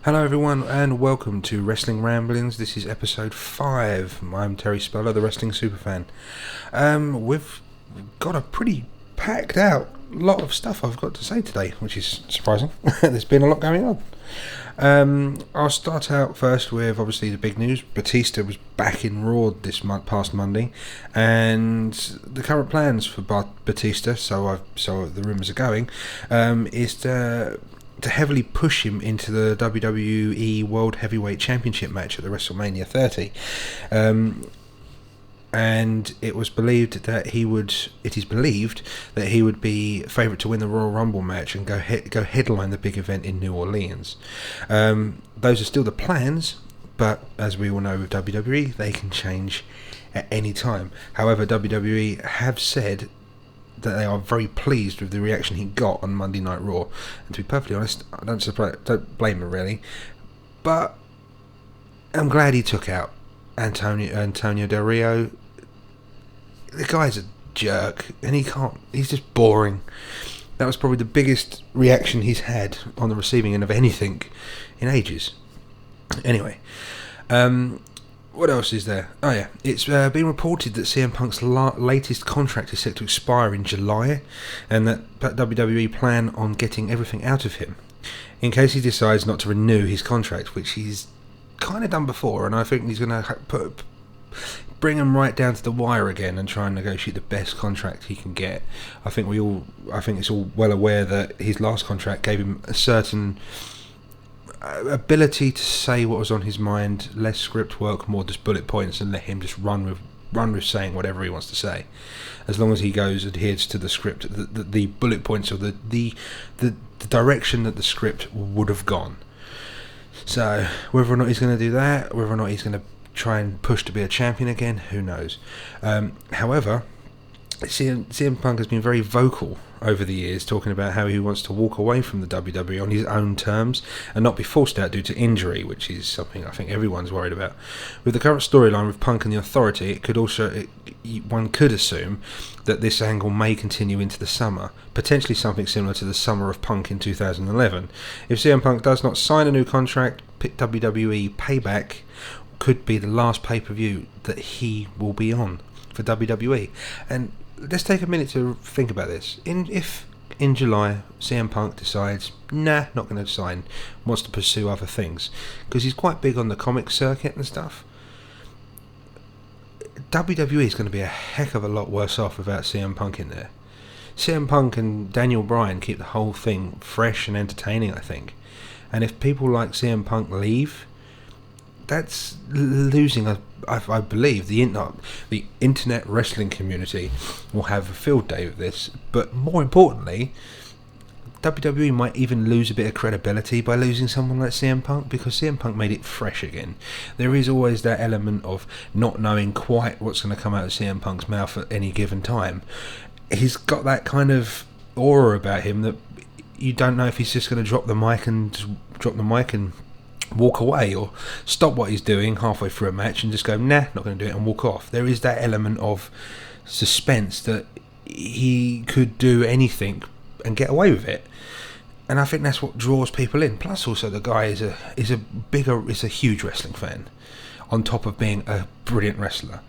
Hello everyone and welcome to Wrestling Ramblings. This is episode 5. I'm Terry Speller, the Wrestling Superfan. We've got a pretty packed out lot of stuff I've got to say today, which is surprising. There's been a lot going on. I'll start out first with obviously the big news. Batista was back in Raw this past Monday, and the current plans for Batista, so the rumours are going, is to heavily push him into the WWE World Heavyweight Championship match at the WrestleMania 30. And it is believed that he would be favourite to win the Royal Rumble match and go headline the big event in New Orleans. Those are still the plans, but as we all know with WWE, they can change at any time. However, WWE have said that they are very pleased with the reaction he got on Monday Night Raw, and to be perfectly honest, I don't blame him really, but I'm glad he took out Antonio Del Rio. The guy's a jerk, and he's just boring. That was probably the biggest reaction he's had on the receiving end of anything in ages. Anyway, what else is there? Oh yeah, it's been reported that CM Punk's latest contract is set to expire in July, and that WWE plan on getting everything out of him in case he decides not to renew his contract, which he's kind of done before, and I think he's going to bring him right down to the wire again and try and negotiate the best contract he can get. I think it's all well aware that his last contract gave him a certain ability to say what was on his mind, less script work, more just bullet points, and let him just run with saying whatever he wants to say, as long as he adheres to the script, the bullet points, or the direction that the script would have gone. So whether or not he's going to do that, whether or not he's going to try and push to be a champion again, who knows. However, CM Punk has been very vocal over the years, talking about how he wants to walk away from the WWE on his own terms and not be forced out due to injury, which is something I think everyone's worried about. With the current storyline with Punk and the Authority, one could assume that this angle may continue into the summer, potentially something similar to the summer of Punk in 2011. If CM Punk does not sign a new contract, WWE Payback could be the last pay-per-view that he will be on for WWE. And let's take a minute to think about this. If in July CM Punk decides, not going to sign, wants to pursue other things, because he's quite big on the comic circuit and stuff, WWE is going to be a heck of a lot worse off without CM Punk in there. CM Punk and Daniel Bryan keep the whole thing fresh and entertaining, I think. And if people like CM Punk leave, that's losing I believe the internet wrestling community will have a field day with this, but more importantly, WWE might even lose a bit of credibility by losing someone like CM Punk, because CM Punk made it fresh again. There is always that element of not knowing quite what's going to come out of CM Punk's mouth at any given time. He's got that kind of aura about him that you don't know if he's just going to drop the mic and walk away, or stop what he's doing halfway through a match and just go, not going to do it, and walk off. There is that element of suspense that he could do anything and get away with it, and I think that's what draws people in. Plus also the guy is a huge wrestling fan, on top of being a brilliant wrestler.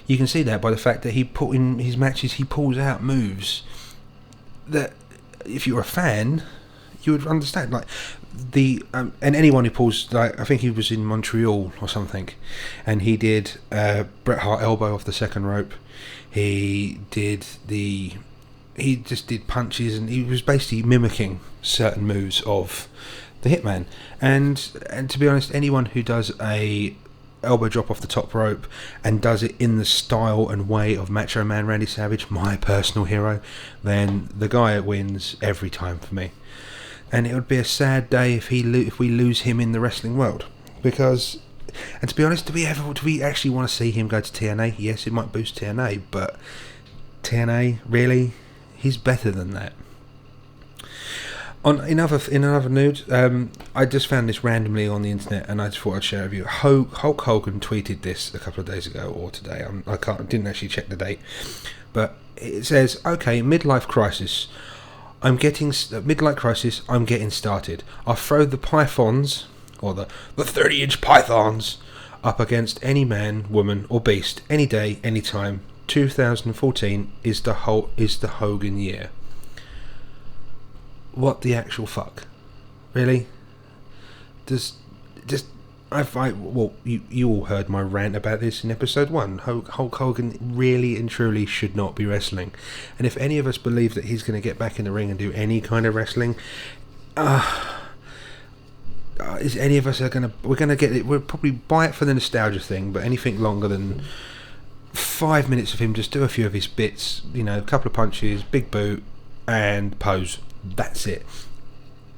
You can see that by the fact that in his matches he pulls out moves that if you're a fan you would understand, like and anyone who pulls, like I think he was in Montreal or something, and he did Bret Hart elbow off the second rope. He just did punches, and he was basically mimicking certain moves of the Hitman. And to be honest, anyone who does a elbow drop off the top rope and does it in the style and way of Macho Man Randy Savage, my personal hero, then the guy wins every time for me. And it would be a sad day if we lose him in the wrestling world, because, and to be honest, do we actually want to see him go to TNA? Yes, it might boost TNA, but TNA, really, he's better than that. In another news, I just found this randomly on the internet, and I just thought I'd share it with you. Hulk Hogan tweeted this a couple of days ago or today. I didn't actually check the date, but it says, "Okay, midlife crisis. I'm getting started. I'll throw the pythons or the 30-inch pythons up against any man, woman, or beast, any day, any time. 2014 is the Hogan year. What the actual fuck? Really? You all heard my rant about this in episode 1. Hulk Hogan really and truly should not be wrestling. And if any of us believe that he's going to get back in the ring and do any kind of wrestling, is any of us we're going to get it? We'll probably buy it for the nostalgia thing, but anything longer than 5 minutes of him just do a few of his bits, a couple of punches, big boot, and pose. That's it.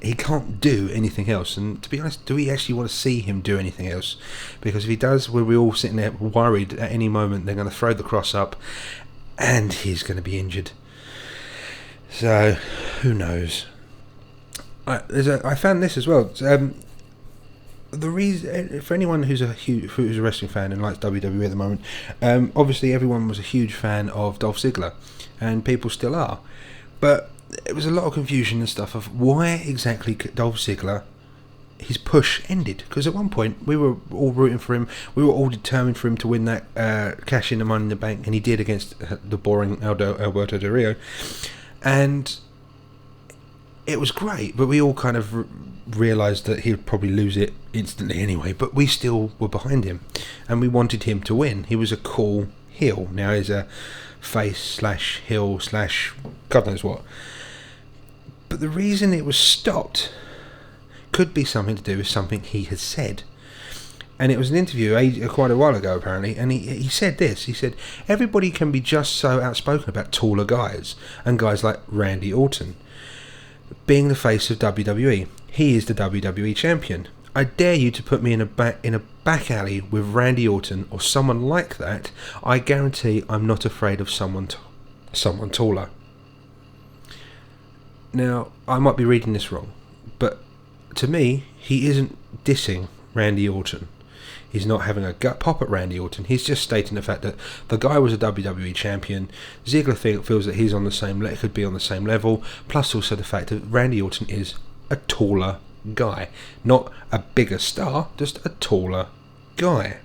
He can't do anything else, and to be honest, do we actually want to see him do anything else? Because if he does, we're all sitting there worried at any moment they're going to throw the cross up and he's going to be injured. So who knows? I found this as well. The reason for anyone who's a wrestling fan and likes WWE at the moment, obviously everyone was a huge fan of Dolph Ziggler, and people still are, but it was a lot of confusion and stuff of why exactly Dolph Ziggler, his push ended. Because at one point we were all rooting for him, we were all determined for him to win that cash in the Money in the Bank, and he did against the boring Alberto Del Rio, and it was great, but we all kind of realised that he would probably lose it instantly anyway, but we still were behind him and we wanted him to win. He was a cool heel. Now he's a face / heel / God knows what. But the reason it was stopped could be something to do with something he had said. And it was an interview quite a while ago, apparently, and he said this. He said, everybody can be just so outspoken about taller guys, and guys like Randy Orton being the face of WWE. He is the WWE champion. I dare you to put me in a back alley with Randy Orton or someone like that. I guarantee I'm not afraid of someone taller. Now, I might be reading this wrong, but to me, he isn't dissing Randy Orton. He's not having a gut pop at Randy Orton. He's just stating the fact that the guy was a WWE champion. Ziggler feels that he's could be on the same level. Plus also the fact that Randy Orton is a taller guy. Not a bigger star, just a taller guy.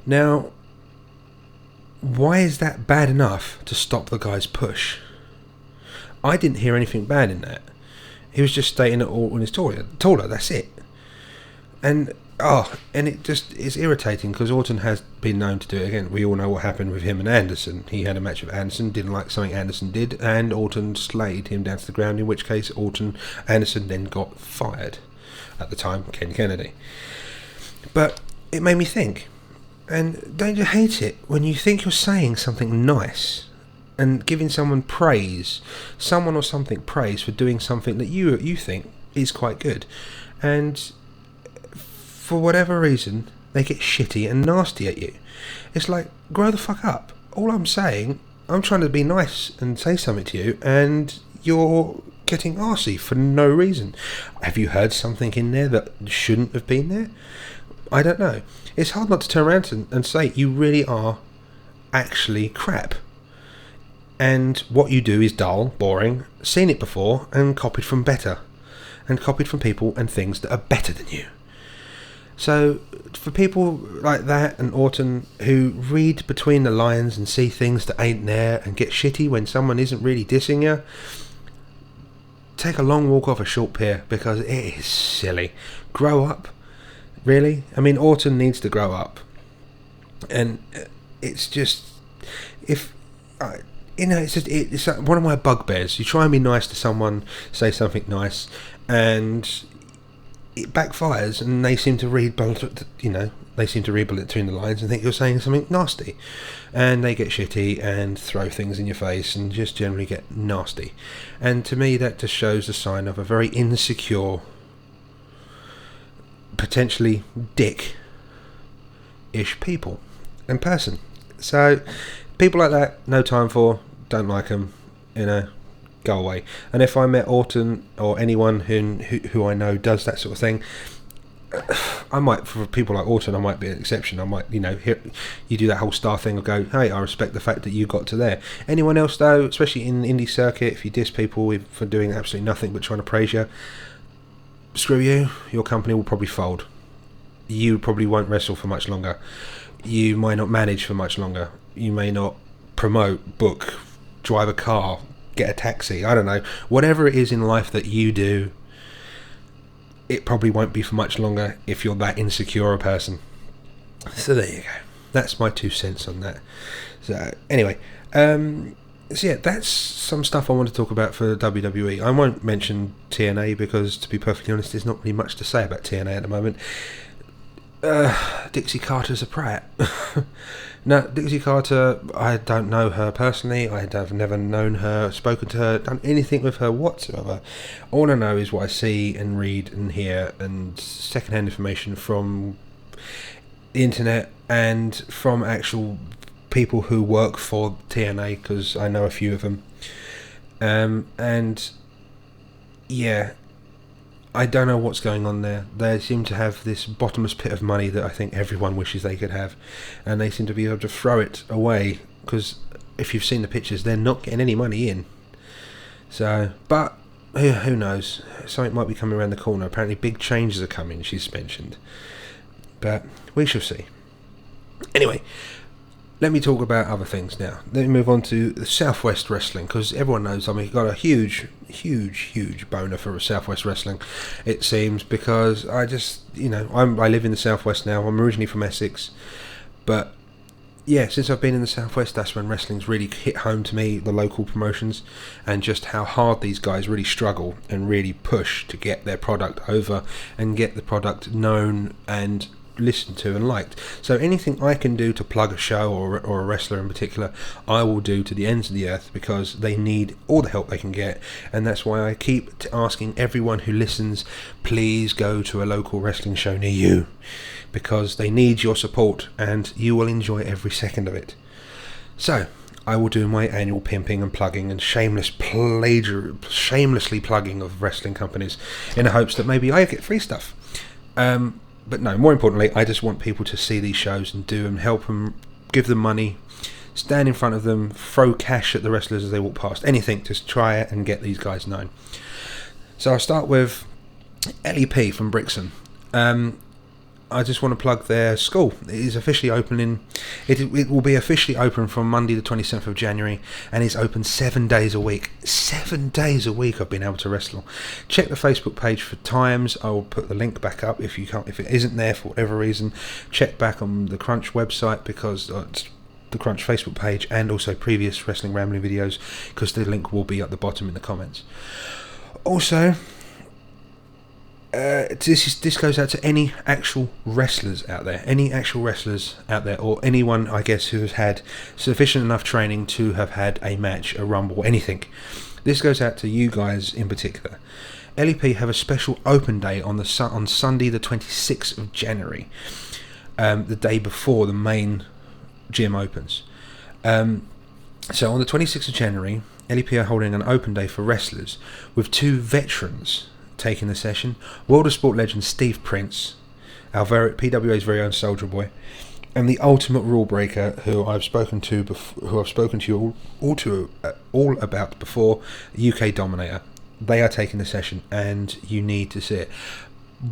Now, why is that bad enough to stop the guy's push? I didn't hear anything bad in that. He was just stating that Orton is taller, that's it. And it's irritating because Orton has been known to do it again. We all know what happened with him and Anderson. He had a match with Anderson, didn't like something Anderson did, and Orton slayed him down to the ground, in which case Anderson then got fired. At the time, Ken Kennedy. But it made me think, and don't you hate it when you think you're saying something nice and giving someone or something praise for doing something that you think is quite good, and for whatever reason, they get shitty and nasty at you. It's like, grow the fuck up. All I'm saying, I'm trying to be nice and say something to you, and you're getting arsey for no reason. Have you heard something in there that shouldn't have been there? I don't know. It's hard not to turn around and say, you really are actually crap. And what you do is dull, boring, seen it before, and copied from better. And copied from people and things that are better than you. So, for people like that and Orton who read between the lines and see things that ain't there and get shitty when someone isn't really dissing you, take a long walk off a short pier, because it is silly. Grow up. Really? I mean, Orton needs to grow up. And it's just... it's one of my bugbears. You try and be nice to someone, say something nice, and it backfires, and they seem to read, between the lines and think you're saying something nasty, and they get shitty and throw things in your face and just generally get nasty. And to me, that just shows a sign of a very insecure, potentially dick-ish people and person. So people like that, no time for, don't like them, go away. And if I met Orton or anyone who I know does that sort of thing, I might, for people like Orton, I might be an exception. I might, you do that whole star thing of go, hey, I respect the fact that you got to there. Anyone else though, especially in the indie circuit, if you diss people for doing absolutely nothing but trying to praise you, screw you, your company will probably fold. You probably won't wrestle for much longer. You might not manage for much longer. You may not promote, book, drive a car, get a taxi. I don't know. Whatever it is in life that you do, it probably won't be for much longer if you're that insecure a person. So there you go. That's my 2 cents on that. So anyway, so yeah, that's some stuff I want to talk about for WWE. I won't mention TNA because, to be perfectly honest, there's not really much to say about TNA at the moment. Dixie Carter's a prat. No, Dixie Carter, I don't know her personally. I've never known her, spoken to her, done anything with her whatsoever. All I know is what I see and read and hear, and secondhand information from the internet and from actual people who work for TNA, because I know a few of them. And yeah, I don't know what's going on there. They seem to have this bottomless pit of money that I think everyone wishes they could have, and they seem to be able to throw it away, because if you've seen the pictures, they're not getting any money in. So, but who knows? Something might be coming around the corner. Apparently big changes are coming, she's mentioned, but we shall see. Anyway, let me talk about other things now. Let me move on to the Southwest Wrestling, because everyone knows I've got a huge boner for Southwest Wrestling, it seems, because I just, I live in the Southwest now. I'm originally from Essex, but yeah, since I've been in the Southwest, that's when wrestling's really hit home to me, the local promotions, and just how hard these guys really struggle and really push to get their product over and get the product known and listened to and liked. So anything I can do to plug a show or a wrestler in particular, I will do to the ends of the earth, because they need all the help they can get. And that's why I keep asking everyone who listens, please go to a local wrestling show near you, because they need your support and you will enjoy every second of it. So I will do my annual pimping and plugging and shamelessly plugging of wrestling companies in the hopes that maybe I get free stuff. But no, more importantly, I just want people to see these shows and do them, help them, give them money, stand in front of them, throw cash at the wrestlers as they walk past, anything, just try it and get these guys known. So I'll start with LEP from Brixton. I just want to plug their school. It is officially opening. It will be officially open from Monday the 27th of January, and it's open 7 days a week. 7 days a week I've been able to wrestle. Check the Facebook page for times. I will put the link back up if it isn't there for whatever reason. Check back on the Crunch website, because it's the Crunch Facebook page, and also previous Wrestling Rambling videos, because the link will be at the bottom in the comments. Also, this goes out to any actual wrestlers out there, or anyone, I guess, who has had sufficient enough training to have had a match, a rumble, anything. This goes out to you guys in particular. LEP have a special open day on Sunday the 26th of January, the day before the main gym opens. So on the 26th of January, LEP are holding an open day for wrestlers, with 2 veterans taking the session: World of Sport legend Steve Prince, PWA's very own Soldier Boy, and the Ultimate Rule Breaker, who I've spoken to you all about before, UK Dominator. They are taking the session, and you need to see it.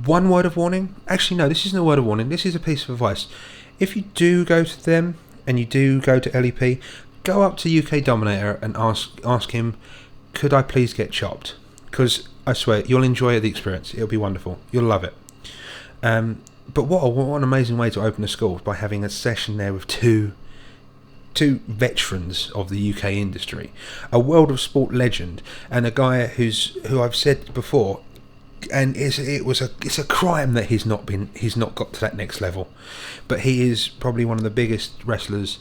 One word of warning. Actually, no, this isn't a word of warning. This is a piece of advice. If you do go to them and you do go to LEP, go up to UK Dominator and ask him, could I please get chopped? Because I swear, you'll enjoy the experience. It'll be wonderful. You'll love it. But what an amazing way to open a school, by having a session there with two veterans of the UK industry, a World of Sport legend, and a guy who I've said before, and it's a crime that he's not got to that next level. But he is probably one of the biggest wrestlers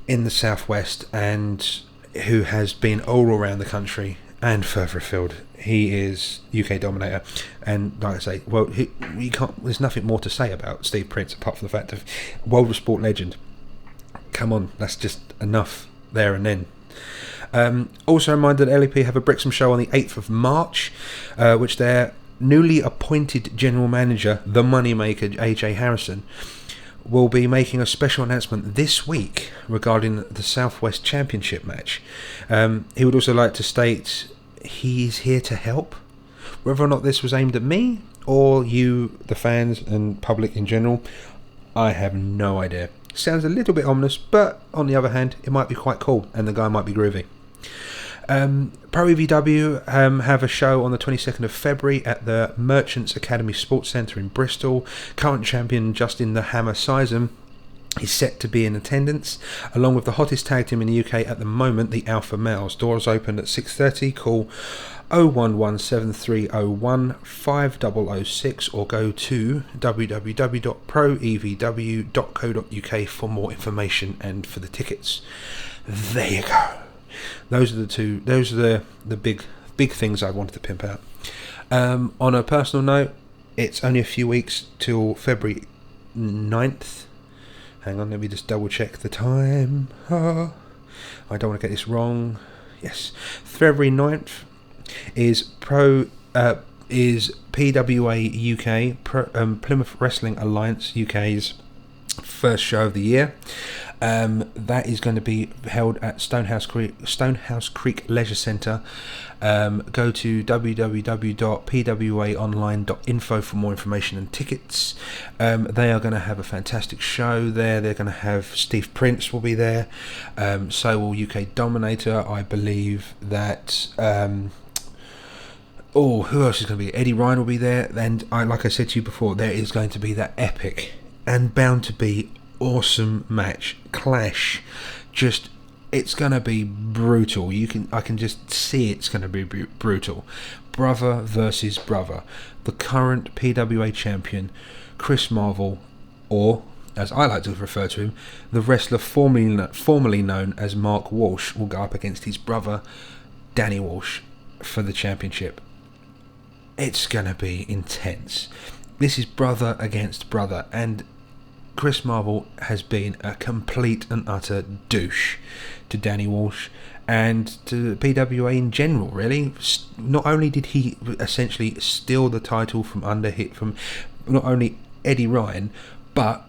in the Southwest, and who has been all around the country and further afield. He is UK Dominator, and like I say, well, there's nothing more to say about Steve Prince apart from the fact of World of Sport legend. Come on, that's just enough there and then. Also reminded that LEP have a Brixham show on the 8th of March, which their newly appointed general manager, the moneymaker AJ Harrison, will be making a special announcement this week regarding the Southwest Championship match. He would also like to state he is here to help. Whether or not this was aimed at me or you, the fans and public in general, I have no idea. Sounds a little bit ominous, but on the other hand, it might be quite cool, and the guy might be groovy. Pro-EVW have a show on the 22nd of February at the Merchants Academy Sports Centre in Bristol. Current champion Justin the Hammer Sizem is set to be in attendance, along with the hottest tag team in the UK at the moment, the Alpha Males. Doors open at 6:30. Call 01173015006 or go to www.proevw.co.uk for more information and for the tickets. There you go. Those are the big things I wanted to pimp out. On a personal note, it's only a few weeks till February 9th. Hang on, let me just double check the time. I don't want to get this wrong. Yes, February 9th is PWA UK, Plymouth Wrestling Alliance UK's first show of the year. That is going to be held at Stonehouse Creek Leisure Centre. Go to www.pwaonline.info for more information and tickets. They are going to have a fantastic show there. They're going to have Steve Prince will be there. So will UK Dominator. I believe that who else is going to be? Eddie Ryan will be there. And like I said to you before, there is going to be that epic and bound to be awesome match, clash. Just, it's going to be brutal. I can just see it's going to be brutal. Brother versus brother. The current PWA champion, Chris Marvel, or as I like to refer to him, the wrestler formerly known as Mark Walsh, will go up against his brother, Danny Walsh, for the championship. It's going to be intense. This is brother against brother, and Chris Marvel has been a complete and utter douche to Danny Walsh and to PWA in general, really. Not only did he essentially steal the title from not only Eddie Ryan, but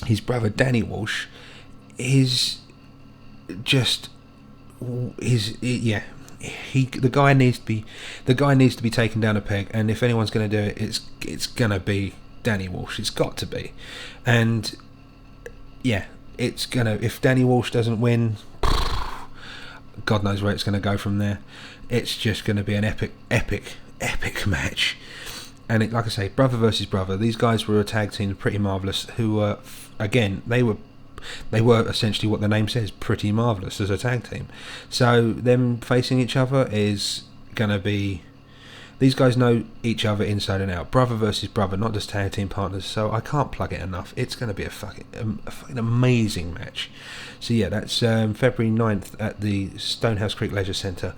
his brother Danny Walsh is just the guy needs to be taken down a peg, and if anyone's going to do it, it's going to be Danny Walsh. It's got to be. And yeah, if Danny Walsh doesn't win, God knows where it's going to go from there. It's just going to be an epic match. And like I say, brother versus brother. These guys were a tag team, pretty marvellous, who were, again, they were essentially what the name says, pretty marvellous as a tag team. So them facing each other is going to be, these guys know each other inside and out. Brother versus brother, not just tag team partners. So I can't plug it enough. It's going to be a fucking amazing match. So yeah, that's February 9th at the Stonehouse Creek Leisure Centre.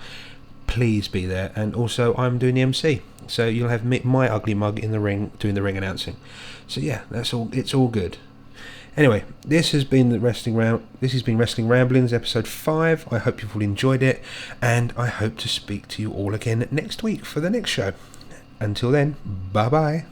Please be there. And also, I'm doing the MC. So you'll have my ugly mug in the ring, doing the ring announcing. So yeah, that's all. It's all good. Anyway, this has been Wrestling Ramblings, episode 5. I hope you've all enjoyed it, and I hope to speak to you all again next week for the next show. Until then, bye bye.